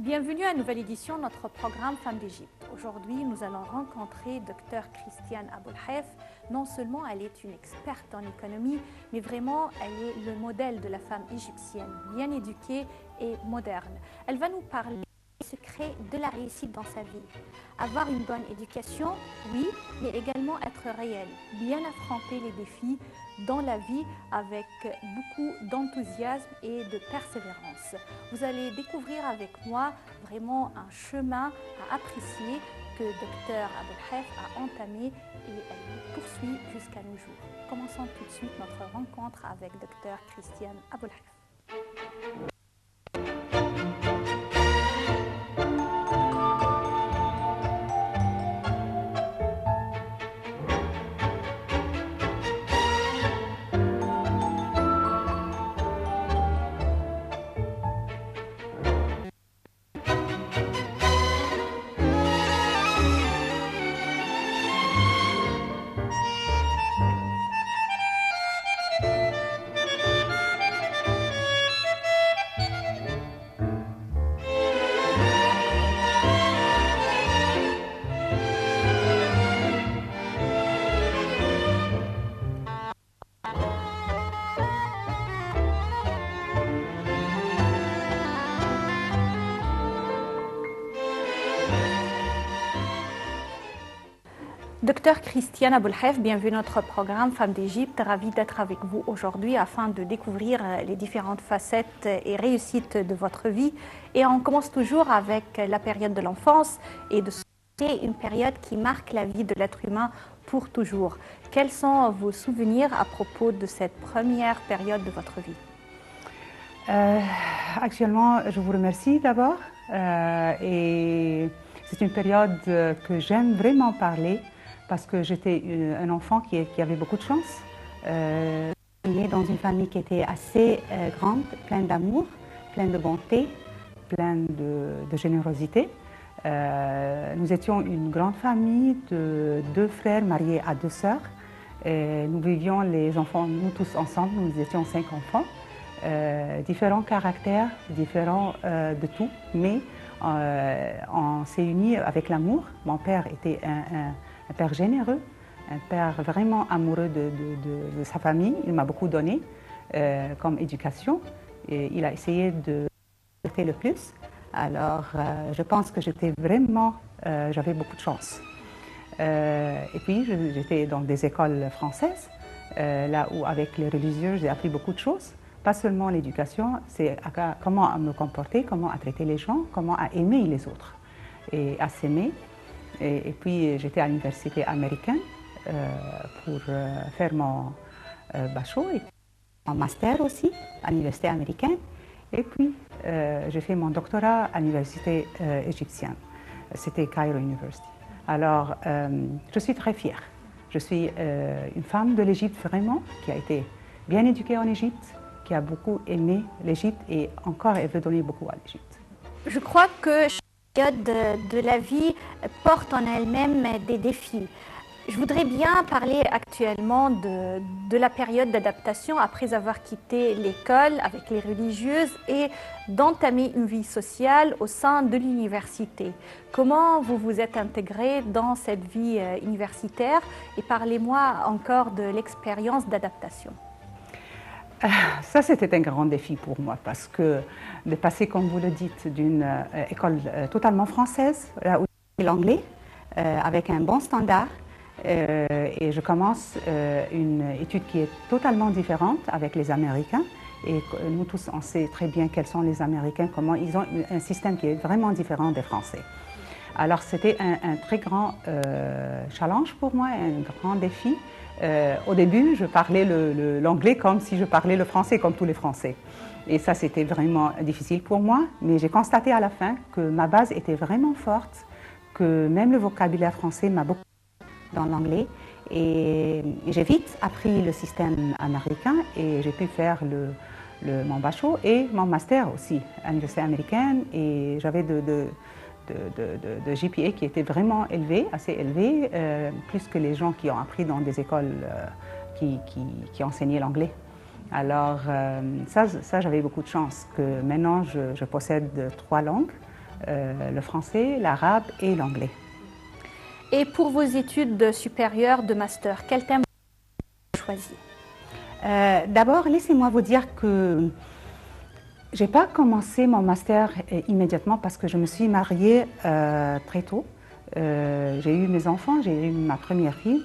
Bienvenue à une nouvelle édition de notre programme Femmes d'Égypte. Aujourd'hui, nous allons rencontrer Dr Christiane Aboulhaf. Non seulement elle est une experte en économie, mais vraiment elle est le modèle de la femme égyptienne, bien éduquée et moderne. Elle va nous parler des secrets de la réussite dans sa vie. Avoir une bonne éducation, oui, mais également être réelle, bien affronter les défis dans la vie avec beaucoup d'enthousiasme et de persévérance. Vous allez découvrir avec moi vraiment un chemin à apprécier que Dr Aboulhaf a entamé et elle poursuit jusqu'à nos jours. Commençons tout de suite notre rencontre avec Dr Christiane Aboulhaf. Docteur Christiane Aboulhaf, bienvenue à notre programme Femmes d'Égypte. Ravie d'être avec vous aujourd'hui afin de découvrir les différentes facettes et réussites de votre vie. Et on commence toujours avec la période de l'enfance et de c'est une période qui marque la vie de l'être humain pour toujours. Quels sont vos souvenirs à propos de cette première période de votre vie? Actuellement, je vous remercie d'abord. Et c'est une période que j'aime vraiment parler parce que j'étais un enfant qui avait beaucoup de chance. Né dans une famille qui était assez grande, pleine d'amour, pleine de bonté, pleine de générosité. Nous étions une grande famille de 2 frères mariés à 2 sœurs. Et nous vivions les enfants, nous tous ensemble, nous étions 5 enfants. Différents caractères, différents de tout, mais on s'est unis avec l'amour. Mon père était un père généreux, un père vraiment amoureux de sa famille. Il m'a beaucoup donné comme éducation et il a essayé de faire le plus. Alors, je pense que j'avais beaucoup de chance. Et puis, j'étais dans des écoles françaises, là où avec les religieux, j'ai appris beaucoup de choses. Pas seulement l'éducation, c'est comment me comporter, comment traiter les gens, comment aimer les autres et à s'aimer. Et puis, j'étais à l'université américaine pour faire mon bachelor et mon master aussi à l'université américaine. Et puis, j'ai fait mon doctorat à l'université égyptienne. C'était Cairo University. Alors, je suis très fière. Je suis une femme de l'Égypte vraiment, qui a été bien éduquée en Égypte, qui a beaucoup aimé l'Égypte et encore elle veut donner beaucoup à l'Égypte. Je crois que chaque période de la vie porte en elle-même des défis. Je voudrais bien parler actuellement de la période d'adaptation après avoir quitté l'école avec les religieuses et d'entamer une vie sociale au sein de l'université. Comment vous vous êtes intégré dans cette vie universitaire et parlez-moi encore de l'expérience d'adaptation. Ça, c'était un grand défi pour moi parce que de passer, comme vous le dites, d'une école totalement française, là où l'anglais, avec un bon standard, et je commence une étude qui est totalement différente avec les Américains. Et nous tous, on sait très bien quels sont les Américains, comment ils ont un système qui est vraiment différent des Français. Alors, c'était un très grand challenge pour moi, un grand défi. Au début, je parlais l'anglais comme si je parlais le français, comme tous les Français. Et ça, c'était vraiment difficile pour moi. Mais j'ai constaté à la fin que ma base était vraiment forte, que même le vocabulaire français m'a beaucoup dans l'anglais. Et j'ai vite appris le système américain et j'ai pu faire mon bachelor et mon master aussi à l'université américaine. Et j'avais de GPA qui était vraiment élevé, assez élevé, plus que les gens qui ont appris dans des écoles qui enseignaient l'anglais. Alors ça j'avais beaucoup de chance que maintenant je possède 3 langues, le français, l'arabe et l'anglais. Et pour vos études supérieures de master, quel thème vous choisir? D'abord, laissez-moi vous dire que je n'ai pas commencé mon master immédiatement parce que je me suis mariée très tôt. J'ai eu mes enfants, j'ai eu ma première fille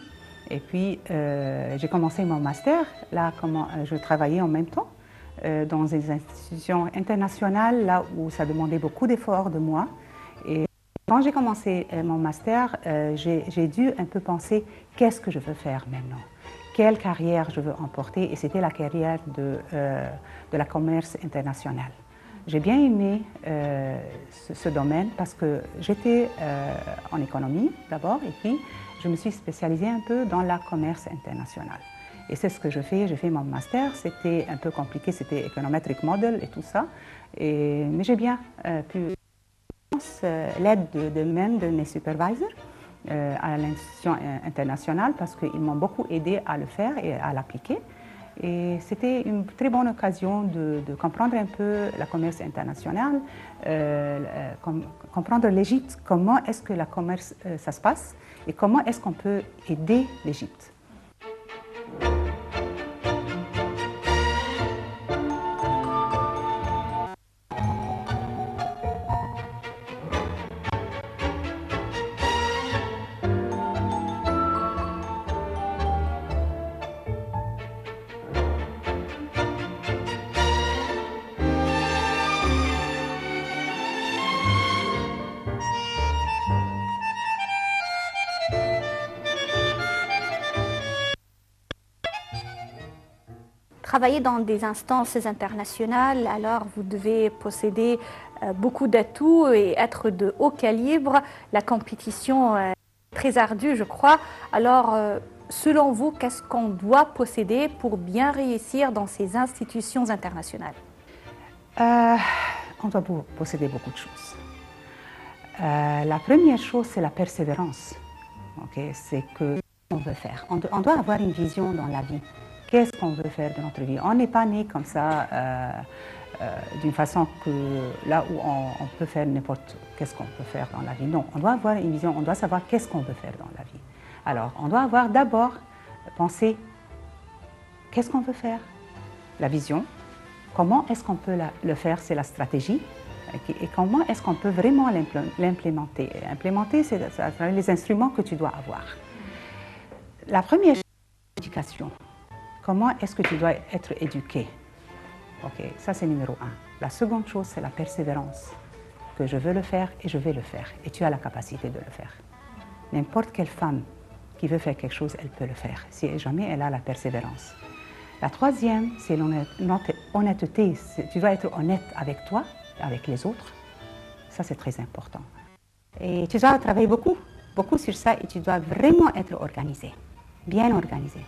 et puis j'ai commencé mon master. Là, je travaillais en même temps dans des institutions internationales, là où ça demandait beaucoup d'efforts de moi. Et quand j'ai commencé mon master, j'ai dû un peu penser qu'est-ce que je veux faire maintenant, quelle carrière je veux emporter, et c'était la carrière de la commerce international. J'ai bien aimé ce domaine parce que j'étais en économie d'abord et puis je me suis spécialisée un peu dans la commerce international. Et c'est ce que je fais. J'ai fait mon master, c'était un peu compliqué, c'était Econometric Model et tout ça, mais j'ai bien pu l'aide de même de mes supervisors à l'institution internationale parce qu'ils m'ont beaucoup aidé à le faire et à l'appliquer. Et c'était une très bonne occasion de comprendre un peu la commerce internationale, comprendre l'Égypte, comment est-ce que la commerce ça se passe et comment est-ce qu'on peut aider l'Égypte. Travailler dans des instances internationales, alors vous devez posséder beaucoup d'atouts et être de haut calibre. La compétition est très ardue, je crois. Alors, selon vous, qu'est-ce qu'on doit posséder pour bien réussir dans ces institutions internationales? On doit posséder beaucoup de choses. La première chose, c'est la persévérance. Okay? C'est que on veut faire. On doit avoir une vision dans la vie. Qu'est-ce qu'on veut faire de notre vie? On n'est pas né comme ça, d'une façon que là où on peut faire n'importe qu'est-ce qu'on peut faire dans la vie. Non, on doit avoir une vision, on doit savoir qu'est-ce qu'on veut faire dans la vie. Alors, on doit avoir d'abord pensé qu'est-ce qu'on veut faire, la vision, comment est-ce qu'on peut le faire, c'est la stratégie, et comment est-ce qu'on peut vraiment l'implémenter. Implémenter, c'est les instruments que tu dois avoir. La première chose, c'est l'éducation. Comment est-ce que tu dois être éduqué? Ok, ça c'est numéro un. La seconde chose, c'est la persévérance. Que je veux le faire et je vais le faire. Et tu as la capacité de le faire. N'importe quelle femme qui veut faire quelque chose, elle peut le faire, si jamais elle a la persévérance. La troisième, c'est l'honnêteté. Tu dois être honnête avec toi, avec les autres. Ça, c'est très important. Et tu dois travailler beaucoup sur ça et tu dois vraiment être organisé, bien organisé.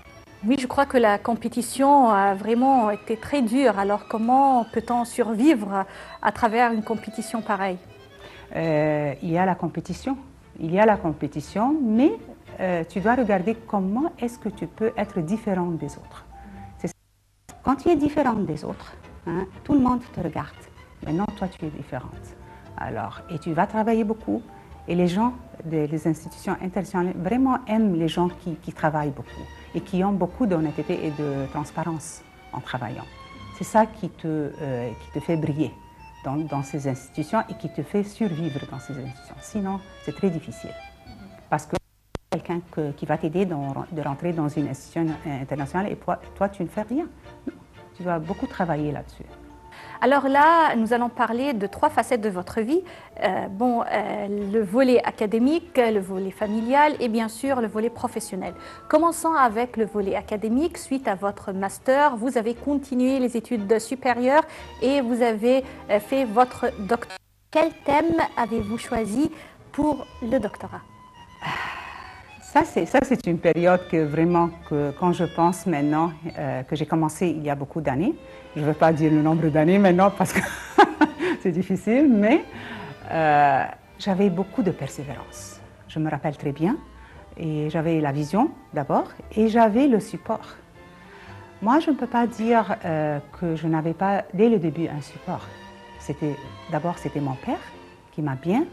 Oui, je crois que la compétition a vraiment été très dure. Alors, comment peut-on survivre à travers une compétition pareille? Il y a la compétition. Mais tu dois regarder comment est-ce que tu peux être différent des autres. Quand tu es différente des autres, hein, tout le monde te regarde. Maintenant, toi, tu es différente. Alors, et tu vas travailler beaucoup. Et les gens des institutions internationales vraiment aiment les gens qui travaillent beaucoup et qui ont beaucoup d'honnêteté et de transparence en travaillant. C'est ça qui te fait briller dans ces institutions et qui te fait survivre dans ces institutions. Sinon, c'est très difficile. Parce que quelqu'un qui va t'aider de rentrer dans une institution internationale et toi, tu ne fais rien. Non, tu dois beaucoup travailler là-dessus. Alors là, nous allons parler de trois facettes de votre vie. Le volet académique, le volet familial et bien sûr le volet professionnel. Commençons avec le volet académique. Suite à votre master, vous avez continué les études supérieures et vous avez fait votre doctorat. Quel thème avez-vous choisi pour le doctorat? Ça, c'est une période quand je pense maintenant, que j'ai commencé il y a beaucoup d'années. Je ne veux pas dire le nombre d'années maintenant parce que c'est difficile, mais j'avais beaucoup de persévérance. Je me rappelle très bien. Et j'avais la vision d'abord et j'avais le support. Moi, je ne peux pas dire que je n'avais pas dès le début un support. D'abord, c'était mon père qui m'a bien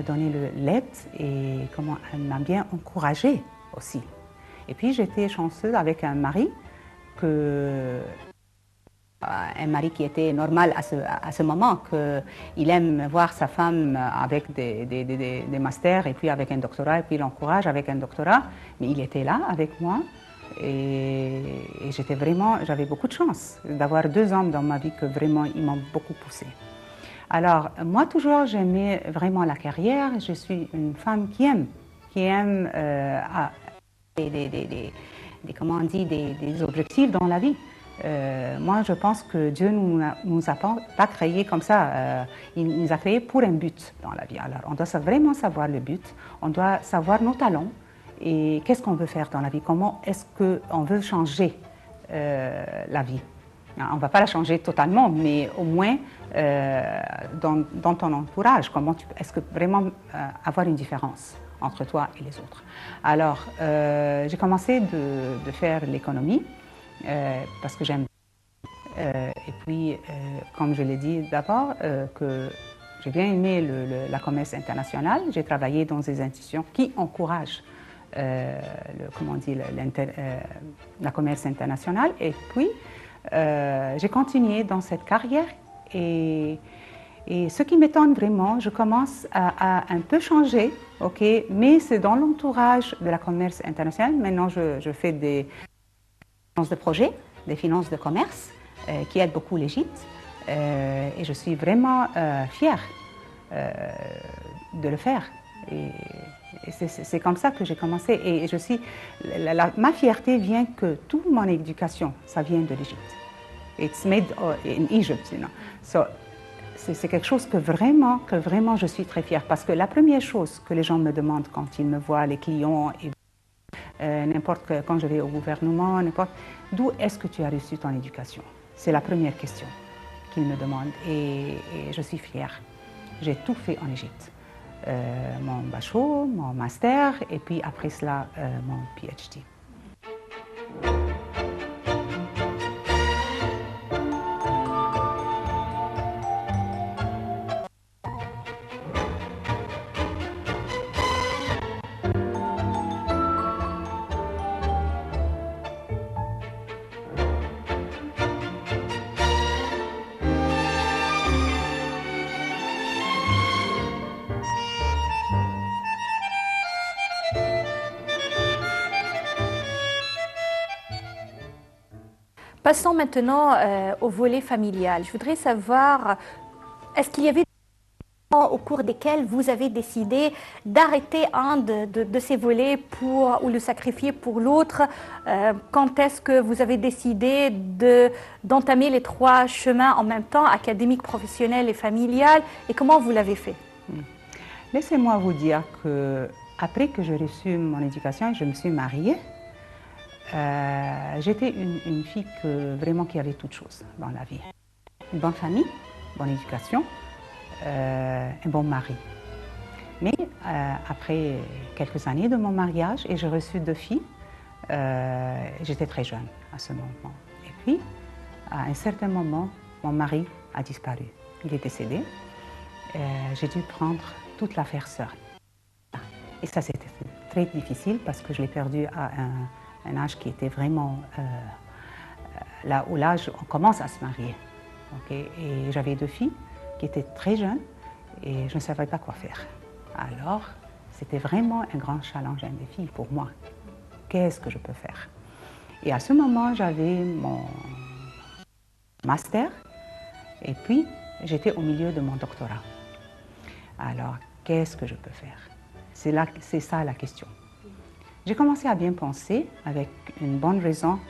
donné l'aide et comment elle m'a bien encouragée aussi. Et puis j'étais chanceuse avec un mari qui était normal à ce moment, qu'il aime voir sa femme avec des masters et puis avec un doctorat, et puis il l'encourage avec un doctorat. Mais il était là avec moi et j'avais beaucoup de chance d'avoir deux hommes dans ma vie que vraiment ils m'ont beaucoup poussée. Alors moi toujours j'aimais vraiment la carrière. Je suis une femme qui aime comment on dit, des objectifs dans la vie. Moi, je pense que Dieu nous a pas créés comme ça. Il nous a créés pour un but dans la vie. Alors, on doit vraiment savoir le but. On doit savoir nos talents et qu'est-ce qu'on veut faire dans la vie. Comment est-ce qu'on veut changer la vie. On ne va pas la changer totalement, mais au moins dans ton entourage. Comment est-ce que vraiment avoir une différence entre toi et les autres. Alors, j'ai commencé de faire l'économie parce que j'aime. Et puis, comme je l'ai dit d'abord, que j'ai bien aimé la commerce internationale. J'ai travaillé dans des institutions qui encouragent la commerce internationale. Et puis, j'ai continué dans cette carrière et ce qui m'étonne vraiment, je commence à un peu changer, okay, mais c'est dans l'entourage de la commerce internationale. Maintenant, je fais des finances de projet, des finances de commerce qui aident beaucoup l'Égypte et je suis vraiment fière de le faire. Et c'est comme ça que j'ai commencé et ma fierté vient que toute mon éducation, ça vient de l'Égypte. It's made in Egypt, you know. So, c'est quelque chose que vraiment je suis très fière parce que la première chose que les gens me demandent quand ils me voient, les clients, quand je vais au gouvernement, d'où est-ce que tu as reçu ton éducation? C'est la première question qu'ils me demandent et je suis fière. J'ai tout fait en Égypte. Mon bachelor, mon master et puis après cela mon PhD. Passons maintenant au volet familial. Je voudrais savoir, est-ce qu'il y avait des moments au cours desquels vous avez décidé d'arrêter un de ces volets ou le sacrifier pour l'autre? Quand est-ce que vous avez décidé d'entamer les trois chemins en même temps, académique, professionnel et familial? Et comment vous l'avez fait? Laissez-moi vous dire qu'après que j'ai reçu mon éducation, je me suis mariée. J'étais une fille qui avait toutes choses dans la vie. Une bonne famille, bonne éducation, un bon mari. Mais après quelques années de mon mariage, et j'ai reçu 2 filles, j'étais très jeune à ce moment. Et puis, à un certain moment, mon mari a disparu. Il est décédé. J'ai dû prendre toute l'affaire seule. Et ça, c'était très difficile parce que je l'ai perdu à un âge qui était vraiment là où on commence à se marier. Okay? Et j'avais 2 filles qui étaient très jeunes et je ne savais pas quoi faire. Alors, c'était vraiment un grand challenge, un défi pour moi. Qu'est-ce que je peux faire? Et à ce moment, j'avais mon master et puis j'étais au milieu de mon doctorat. Alors, qu'est-ce que je peux faire? C'est ça la question. J'ai commencé à bien penser, avec une bonne raison,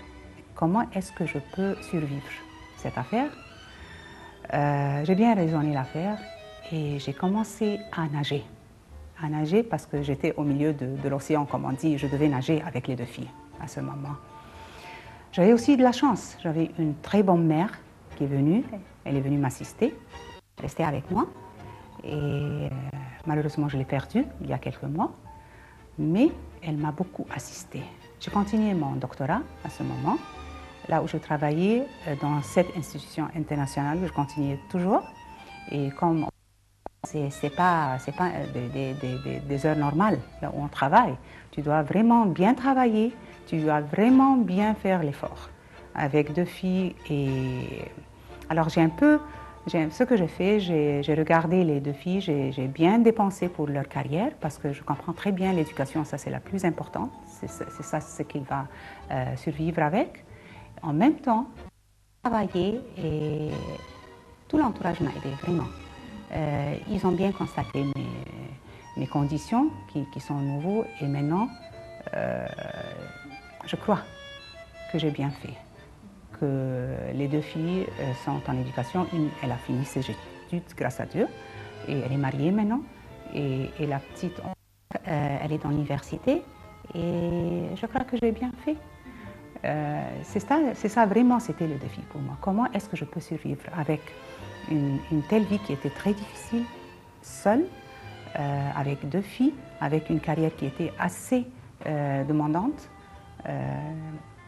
comment est-ce que je peux survivre cette affaire. J'ai bien raisonné l'affaire et j'ai commencé à nager. À nager parce que j'étais au milieu de l'océan, comme on dit, je devais nager avec les 2 filles à ce moment. J'avais aussi de la chance, j'avais une très bonne mère qui est venue, elle est venue m'assister, rester avec moi. Et malheureusement, je l'ai perdue il y a quelques mois, mais elle m'a beaucoup assistée. J'ai continué mon doctorat à ce moment, là où je travaillais dans cette institution internationale, je continuais toujours. Et comme C'est pas des heures normales là où on travaille. Tu dois vraiment bien travailler, tu dois vraiment bien faire l'effort avec 2 filles. Et alors ce que j'ai fait, j'ai regardé les 2 filles, j'ai bien dépensé pour leur carrière parce que je comprends très bien l'éducation, ça c'est la plus importante, c'est ça ce qu'il va survivre avec. En même temps, travailler et tout l'entourage m'a aidé vraiment. Ils ont bien constaté mes conditions qui sont nouveaux et maintenant, je crois que j'ai bien fait. Que les 2 filles sont en éducation. Une, elle a fini ses études grâce à Dieu et elle est mariée maintenant. Et la petite, elle est dans l'université et je crois que j'ai bien fait. C'est ça vraiment, c'était le défi pour moi. Comment est-ce que je peux survivre avec une telle vie qui était très difficile, seule, avec 2 filles, avec une carrière qui était assez demandante,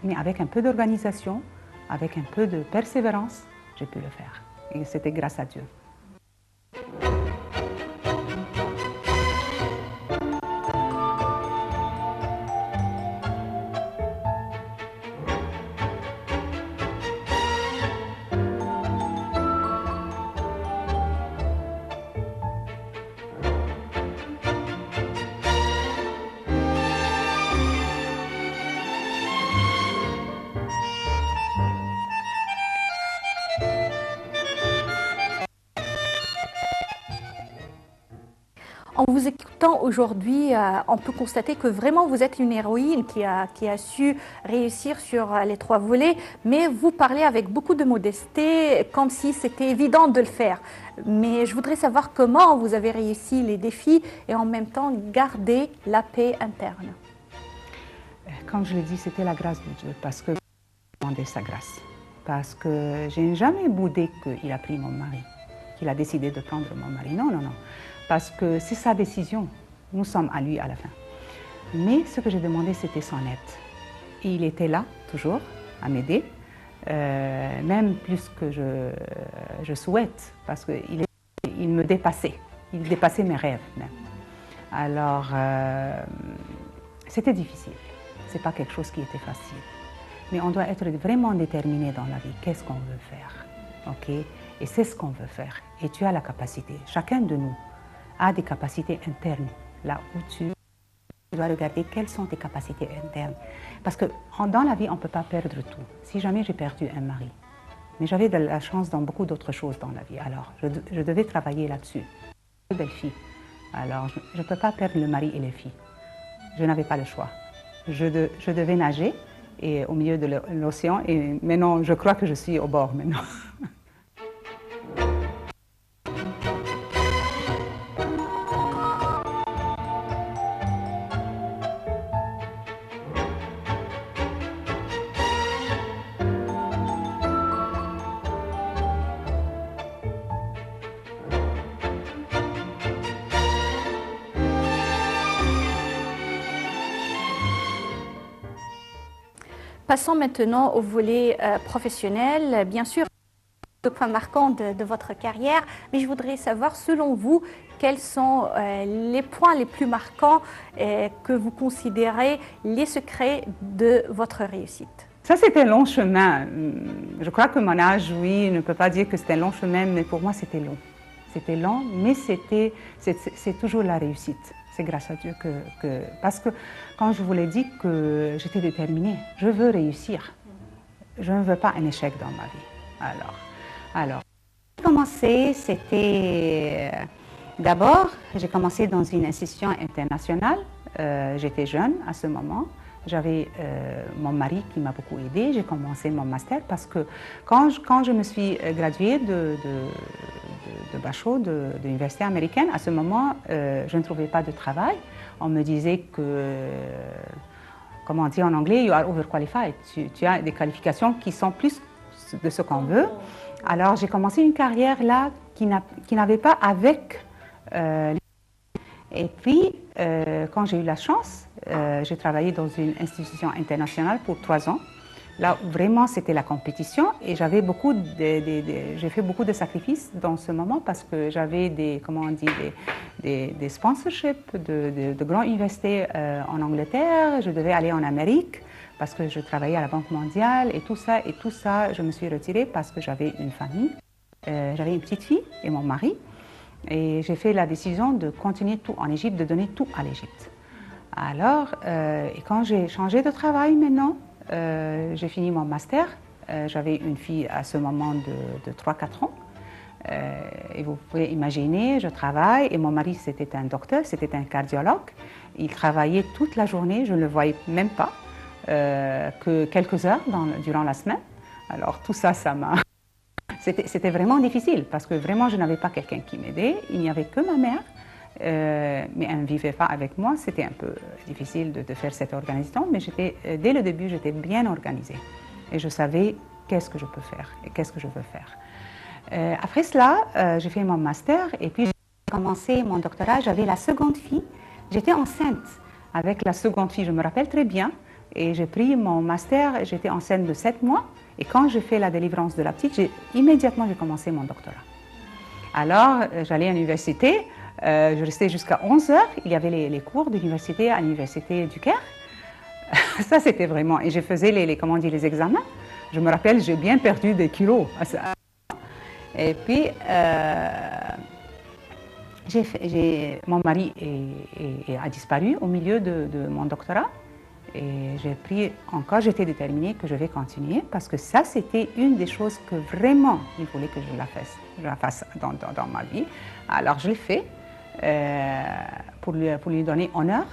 mais avec un peu d'organisation, avec un peu de persévérance, j'ai pu le faire. Et c'était grâce à Dieu. En vous écoutant aujourd'hui, on peut constater que vraiment vous êtes une héroïne qui a su réussir sur les 3 volets, mais vous parlez avec beaucoup de modestie, comme si c'était évident de le faire. Mais je voudrais savoir comment vous avez réussi les défis et en même temps garder la paix interne. Comme je l'ai dit, c'était la grâce de Dieu, parce que j'ai demandé sa grâce. Parce que je n'ai jamais boudé qu'il a pris mon mari, qu'il a décidé de prendre mon mari. Non, non, non. Parce que c'est sa décision. Nous sommes à lui à la fin. Mais ce que j'ai demandé, c'était son aide. Et il était là, toujours, à m'aider, même plus que je souhaite, parce qu'il me dépassait. Il dépassait mes rêves, même. Alors, c'était difficile. Ce n'est pas quelque chose qui était facile. Mais on doit être vraiment déterminé dans la vie. Qu'est-ce qu'on veut faire? Okay? Et c'est ce qu'on veut faire. Et tu as la capacité. Chacun de nous a des capacités internes, là où tu dois regarder quelles sont tes capacités internes. Parce que dans la vie, on ne peut pas perdre tout. Si jamais j'ai perdu un mari, mais j'avais de la chance dans beaucoup d'autres choses dans la vie, alors je devais travailler là-dessus. Deux belles filles, alors je ne peux pas perdre le mari et les filles. Je n'avais pas le choix. Je devais nager et, au milieu de l'océan et maintenant, je crois que je suis au bord maintenant. Passons maintenant au volet professionnel. Bien sûr, le point marquant de votre carrière, mais je voudrais savoir, selon vous, quels sont les points les plus marquants que vous considérez les secrets de votre réussite? Ça, c'était un long chemin. Je crois que mon âge, oui, ne peut pas dire que c'était un long chemin, mais pour moi, c'était long. C'était long, mais c'est toujours la réussite. C'est grâce à Dieu parce que quand je vous l'ai dit que j'étais déterminée, je veux réussir. Je ne veux pas un échec dans ma vie. Alors, j'ai commencé, c'était... D'abord, j'ai commencé dans une institution internationale. J'étais jeune à ce moment. J'avais mon mari qui m'a beaucoup aidée. J'ai commencé mon master parce que quand je me suis graduée de bachelier de l'université américaine, à ce moment, je ne trouvais pas de travail. On me disait que, comme on dit en anglais, you are overqualified. Tu as des qualifications qui sont plus de ce qu'on veut. Alors, j'ai commencé une carrière là qui n'avait pas avec... Et puis, quand j'ai eu la chance, j'ai travaillé dans une institution internationale pour 3 ans. là vraiment c'était la compétition et j'ai fait beaucoup de sacrifices dans ce moment parce que j'avais comment on dit, des sponsorships de grandes universités en Angleterre, je devais aller en Amérique parce que je travaillais à la Banque mondiale et tout ça, je me suis retirée parce que j'avais une famille, j'avais une petite fille et mon mari et j'ai fait la décision de continuer tout en Égypte, de donner tout à l'Égypte. Alors, et quand j'ai changé de travail maintenant, j'ai fini mon master. J'avais une fille à ce moment de 3-4 ans. Et vous pouvez imaginer, je travaille et mon mari c'était un docteur, c'était un cardiologue. Il travaillait toute la journée, je ne le voyais même pas, que quelques heures durant la semaine. Alors tout ça, C'était vraiment difficile parce que vraiment je n'avais pas quelqu'un qui m'aidait, il n'y avait que ma mère. Mais elle ne vivait pas avec moi, c'était un peu difficile de faire cette organisation, mais dès le début, j'étais bien organisée et je savais qu'est-ce que je peux faire et qu'est-ce que je veux faire. Après cela, j'ai fait mon master et puis j'ai commencé mon doctorat. J'avais la seconde fille, j'étais enceinte avec la seconde fille, je me rappelle très bien, et j'ai pris mon master, j'étais enceinte de 7 mois et quand j'ai fait la délivrance de la petite, immédiatement j'ai commencé mon doctorat. Alors, j'allais à l'université. Je restais jusqu'à 11 heures. Il y avait les cours d'université à l'université du Caire. Ça, c'était vraiment... Et je faisais les examens. Je me rappelle, j'ai bien perdu des kilos. Et puis, mon mari a disparu au milieu de mon doctorat. Et j'étais déterminée que je vais continuer parce que ça, c'était une des choses que vraiment, il voulait que je la fasse dans ma vie. Alors, je l'ai fait. Pour lui donner honneur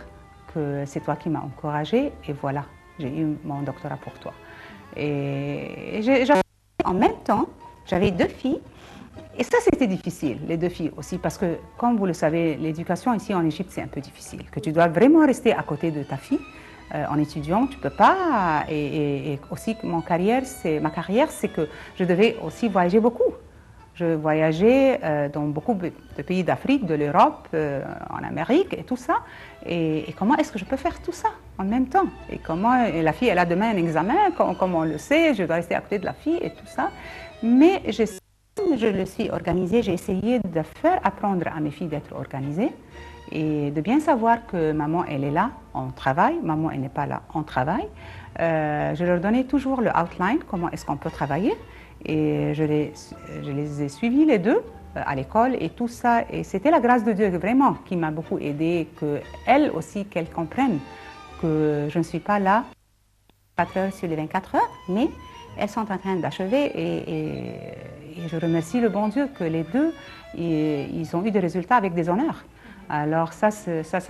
que c'est toi qui m'as encouragée et voilà, j'ai eu mon doctorat pour toi. Et en même temps, j'avais 2 filles et ça c'était difficile, les 2 filles aussi parce que comme vous le savez, l'éducation ici en Égypte c'est un peu difficile, que tu dois vraiment rester à côté de ta fille en étudiant, tu ne peux pas et aussi ma carrière c'est que je devais aussi voyager beaucoup. Je voyageais dans beaucoup de pays d'Afrique, de l'Europe, en Amérique et tout ça. Et comment est-ce que je peux faire tout ça en même temps? Et la fille, elle a demain un examen, comme on le sait, je dois rester à côté de la fille et tout ça. Mais je le suis organisée, j'ai essayé de faire apprendre à mes filles d'être organisées et de bien savoir que maman, elle est là, on travaille, maman, elle n'est pas là, on travaille. Je leur donnais toujours le outline, comment est-ce qu'on peut travailler. Et je les ai suivis les 2 à l'école et tout ça. Et c'était la grâce de Dieu vraiment qui m'a beaucoup aidée, qu'elles aussi, qu'elles comprennent que je ne suis pas là 4 heures sur les 24 heures, mais elles sont en train d'achever et je remercie le bon Dieu que les 2, ils ont eu des résultats avec des honneurs. Alors ça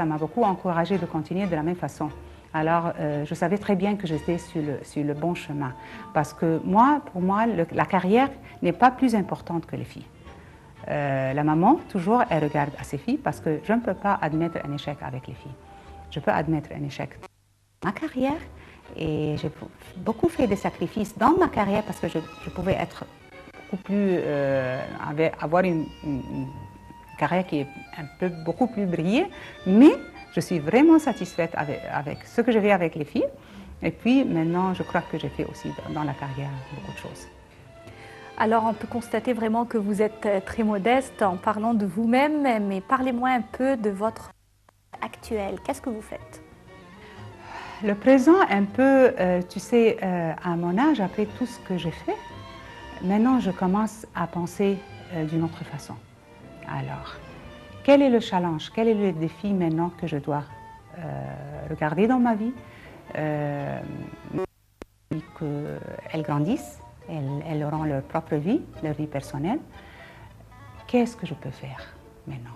m'a beaucoup encouragée de continuer de la même façon. Alors, je savais très bien que j'étais sur le bon chemin. Parce que pour moi, la carrière n'est pas plus importante que les filles. La maman, toujours, elle regarde à ses filles parce que je ne peux pas admettre un échec avec les filles. Je peux admettre un échec dans ma carrière et j'ai beaucoup fait des sacrifices dans ma carrière parce que je pouvais être beaucoup plus, avoir une carrière qui est beaucoup plus brillée, mais je suis vraiment satisfaite avec ce que je fais avec les filles. Et puis maintenant, je crois que j'ai fait aussi dans la carrière beaucoup de choses. Alors, on peut constater vraiment que vous êtes très modeste en parlant de vous-même, mais parlez-moi un peu de votre actuel. Qu'est-ce que vous faites? Le présent, un peu, tu sais, à mon âge, après tout ce que j'ai fait, maintenant je commence à penser d'une autre façon. Alors, quel est le challenge, quel est le défi maintenant que je dois regarder dans ma vie, qu'elles grandissent, elles auront leur propre vie, leur vie personnelle. Qu'est-ce que je peux faire maintenant?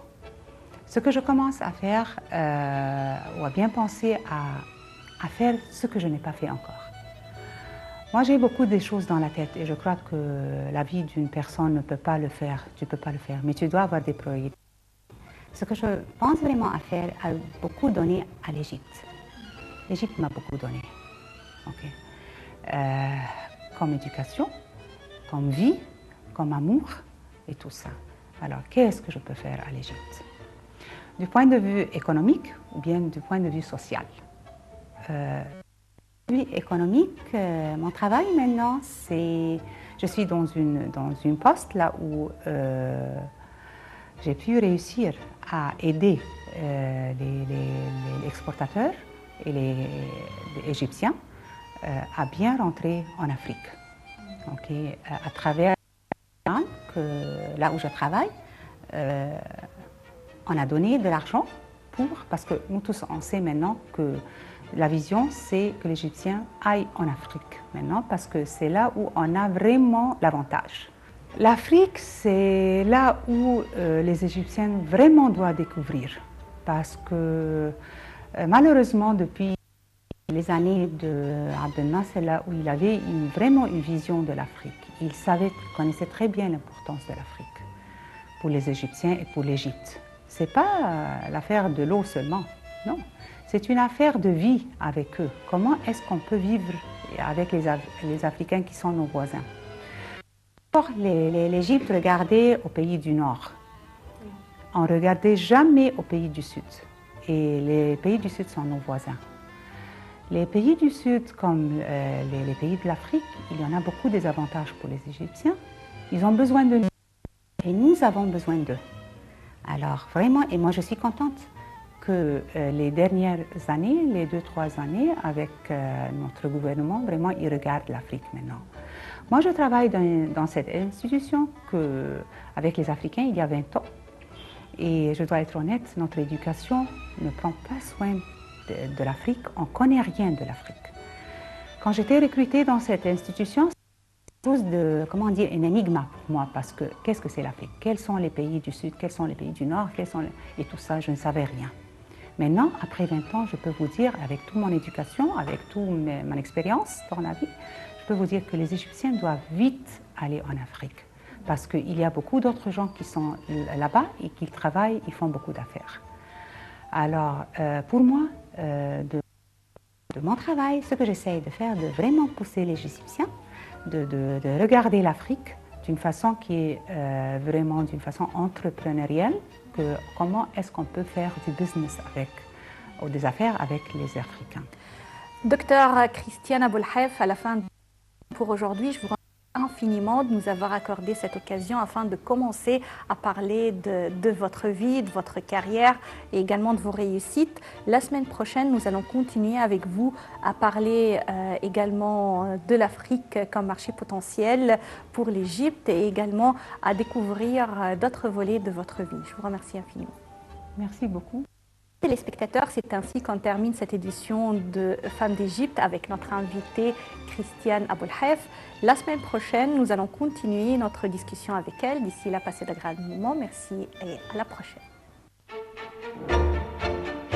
Ce que je commence à faire, ou à bien penser à faire ce que je n'ai pas fait encore. Moi, j'ai beaucoup de choses dans la tête et je crois que la vie d'une personne ne peut pas le faire, tu ne peux pas le faire, mais tu dois avoir des priorités. Ce que je pense vraiment à faire a beaucoup donné à l'Égypte. L'Égypte m'a beaucoup donné, comme éducation, comme vie, comme amour et tout ça. Alors, qu'est-ce que je peux faire à l'Égypte? Du point de vue économique ou bien du point de vue social. Vie économique, mon travail maintenant, je suis dans une poste là où j'ai pu réussir à aider les exportateurs et les Égyptiens à bien rentrer en Afrique. Okay. À travers là où je travaille, on a donné de l'argent parce que nous tous on sait maintenant que la vision c'est que les Égyptiens aillent en Afrique maintenant parce que c'est là où on a vraiment l'avantage. L'Afrique, c'est là où les Égyptiens vraiment doivent découvrir parce que malheureusement depuis les années de Abdel Nasser, là où il avait vraiment une vision de l'Afrique. Il connaissait très bien l'importance de l'Afrique pour les Égyptiens et pour l'Égypte. Ce n'est pas l'affaire de l'eau seulement, non. C'est une affaire de vie avec eux. Comment est-ce qu'on peut vivre avec les Africains qui sont nos voisins? L'Égypte regardait au pays du Nord. On ne regardait jamais au pays du Sud. Et les pays du Sud sont nos voisins. Les pays du Sud, comme les pays de l'Afrique, il y en a beaucoup des avantages pour les Égyptiens. Ils ont besoin de nous et nous avons besoin d'eux. Alors vraiment, et moi je suis contente que les dernières années, les 2-3 années, avec notre gouvernement, vraiment ils regardent l'Afrique maintenant. Moi je travaille dans cette institution avec les Africains il y a 20 ans. Et je dois être honnête, notre éducation ne prend pas soin de l'Afrique, on ne connaît rien de l'Afrique. Quand j'étais recrutée dans cette institution, c'est comment dire, une énigme pour moi, parce que qu'est-ce que c'est l'Afrique? Quels sont les pays du Sud? Quels sont les pays du Nord? Et tout ça, je ne savais rien. Maintenant, après 20 ans, je peux vous dire, avec toute mon éducation, avec toute mon expérience dans la vie, je peux vous dire que les Égyptiens doivent vite aller en Afrique, parce qu'il y a beaucoup d'autres gens qui sont là-bas et qui travaillent, ils font beaucoup d'affaires. Alors, pour moi, de mon travail, ce que j'essaie de faire, de vraiment pousser les Égyptiens, de regarder l'Afrique d'une façon qui est vraiment d'une façon entrepreneuriale, comment est-ce qu'on peut faire du business ou des affaires avec les Africains. Docteur Christiane Aboulhaif, à la fin pour aujourd'hui, je vous remercie infiniment de nous avoir accordé cette occasion afin de commencer à parler de votre vie, de votre carrière et également de vos réussites. La semaine prochaine, nous allons continuer avec vous à parler également de l'Afrique comme marché potentiel pour l'Égypte et également à découvrir d'autres volets de votre vie. Je vous remercie infiniment. Merci beaucoup. Téléspectateurs, c'est ainsi qu'on termine cette édition de Femmes d'Égypte avec notre invitée Christiane Aboulhaif. La semaine prochaine, nous allons continuer notre discussion avec elle. D'ici là, passez d'agréables moments. Merci et à la prochaine.